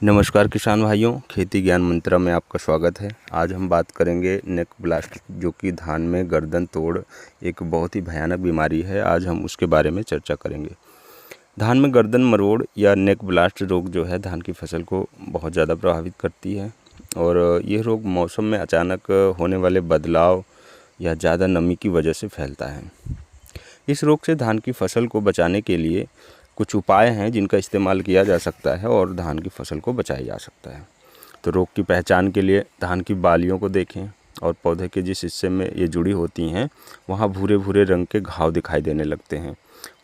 नमस्कार किसान भाइयों, खेती ज्ञान मंत्रा में आपका स्वागत है। आज हम बात करेंगे नेक ब्लास्ट, जो कि धान में गर्दन तोड़ एक बहुत ही भयानक बीमारी है। आज हम उसके बारे में चर्चा करेंगे। धान में गर्दन मरोड़ या नेक ब्लास्ट रोग जो है धान की फसल को बहुत ज़्यादा प्रभावित करती है और ये रोग मौसम में अचानक होने वाले बदलाव या ज़्यादा नमी की वजह से फैलता है। इस रोग से धान की फसल को बचाने के लिए कुछ उपाय हैं जिनका इस्तेमाल किया जा सकता है और धान की फसल को बचाया जा सकता है। तो रोग की पहचान के लिए धान की बालियों को देखें और पौधे के जिस हिस्से में ये जुड़ी होती हैं वहाँ भूरे भूरे रंग के घाव दिखाई देने लगते हैं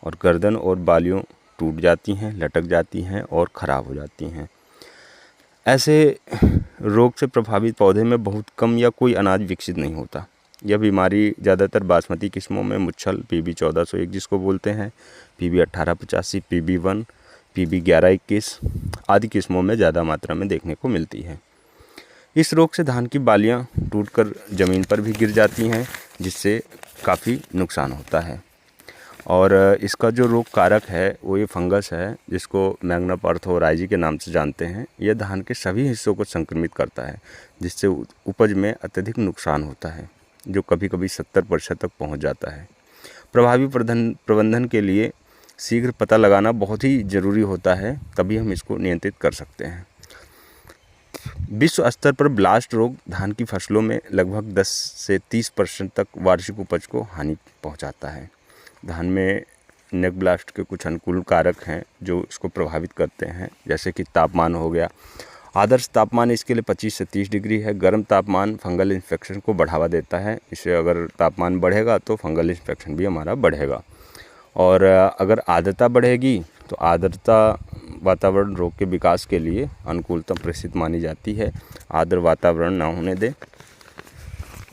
और गर्दन और बालियों टूट जाती हैं, लटक जाती हैं और ख़राब हो जाती हैं। ऐसे रोग से प्रभावित पौधे में बहुत कम या कोई अनाज विकसित नहीं होता। यह बीमारी ज़्यादातर बासमती किस्मों में मुच्छल PB 1401 जिसको बोलते हैं, PB 1885, PB 1, PB 1121 आदि किस्मों में ज़्यादा मात्रा में देखने को मिलती है। इस रोग से धान की बालियां टूटकर ज़मीन पर भी गिर जाती हैं, जिससे काफ़ी नुकसान होता है। और इसका जो रोग कारक है वो ये फंगस है, जिसको मैग्नापार्थोराइजी के नाम से जानते हैं। यह धान के सभी हिस्सों को संक्रमित करता है, जिससे उपज में अत्यधिक नुकसान होता है, जो कभी कभी 70% तक पहुंच जाता है। प्रभावी प्रबंधन के लिए शीघ्र पता लगाना बहुत ही ज़रूरी होता है, तभी हम इसको नियंत्रित कर सकते हैं। विश्व स्तर पर ब्लास्ट रोग धान की फसलों में लगभग 10 से 30% तक वार्षिक उपज को हानि पहुंचाता है। धान में नेक ब्लास्ट के कुछ अनुकूल कारक हैं जो इसको प्रभावित करते हैं, जैसे कि तापमान हो गया। आदर्श तापमान इसके लिए 25 से 30 डिग्री है। गर्म तापमान फंगल इन्फेक्शन को बढ़ावा देता है। इससे अगर तापमान बढ़ेगा तो फंगल इन्फेक्शन भी हमारा बढ़ेगा। और अगर आर्द्रता बढ़ेगी तो आर्द्रता वातावरण रोग के विकास के लिए अनुकूलतम परिस्थिति मानी जाती है। आर्द्र वातावरण ना होने दें।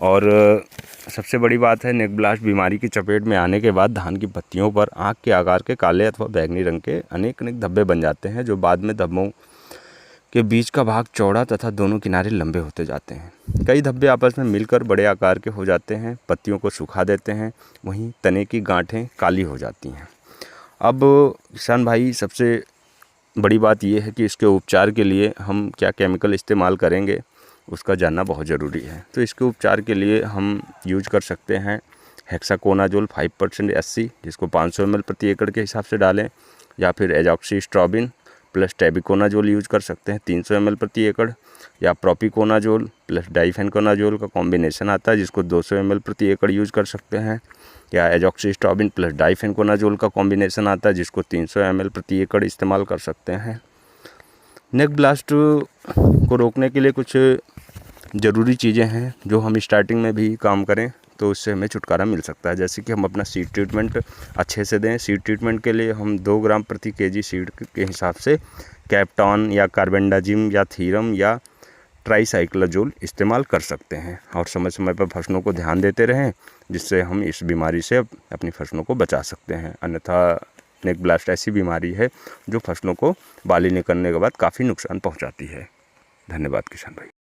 और सबसे बड़ी बात है, नेक ब्लास्ट बीमारी की चपेट में आने के बाद धान की पत्तियों पर आँख के आकार के काले अथवा बैंगनी रंग के अनेक धब्बे बन जाते हैं, जो बाद में धब्बों के बीच का भाग चौड़ा तथा दोनों किनारे लंबे होते जाते हैं। कई धब्बे आपस में मिलकर बड़े आकार के हो जाते हैं, पत्तियों को सुखा देते हैं, वहीं तने की गांठें काली हो जाती हैं। अब किसान भाई, सबसे बड़ी बात यह है कि इसके उपचार के लिए हम क्या केमिकल इस्तेमाल करेंगे, उसका जानना बहुत ज़रूरी है। तो इसके उपचार के लिए हम यूज कर सकते हैं हेक्साकोनाजोल 5% SC, जिसको 500 ml प्रति एकड़ के हिसाब से डालें, या फिर एजॉक्सिस्ट्रोबिन प्लस टेबिकोनाजोल यूज कर सकते हैं 300 ml प्रति एकड़, या प्रोपिकोनाजोल प्लस डाइफेनकोनाजोल का कॉम्बिनेशन आता है जिसको 200 ml प्रति एकड़ यूज कर सकते हैं, या एजॉक्सिस्ट्रोबिन प्लस डाइफेनकोनाजोल का कॉम्बिनेशन आता है जिसको 300 ml प्रति एकड़ इस्तेमाल कर सकते हैं। नेक ब्लास्ट को रोकने के लिए कुछ ज़रूरी चीज़ें हैं जो हम स्टार्टिंग में भी काम करें तो उससे हमें छुटकारा मिल सकता है। जैसे कि हम अपना सीड ट्रीटमेंट अच्छे से दें। सीड ट्रीटमेंट के लिए हम 2 ग्राम प्रति kg सीड के हिसाब से कैप्टॉन या कार्बेंडाजिम या थीरम या ट्राइसाइक्लोजोल इस्तेमाल कर सकते हैं। और समय समय पर फसलों को ध्यान देते रहें, जिससे हम इस बीमारी से अपनी फसलों को बचा सकते हैं। अन्यथा नेक ब्लास्ट ऐसी बीमारी है जो फसलों को बाली निकलने के बाद काफ़ी नुकसान पहुँचाती है। धन्यवाद किसान भाई।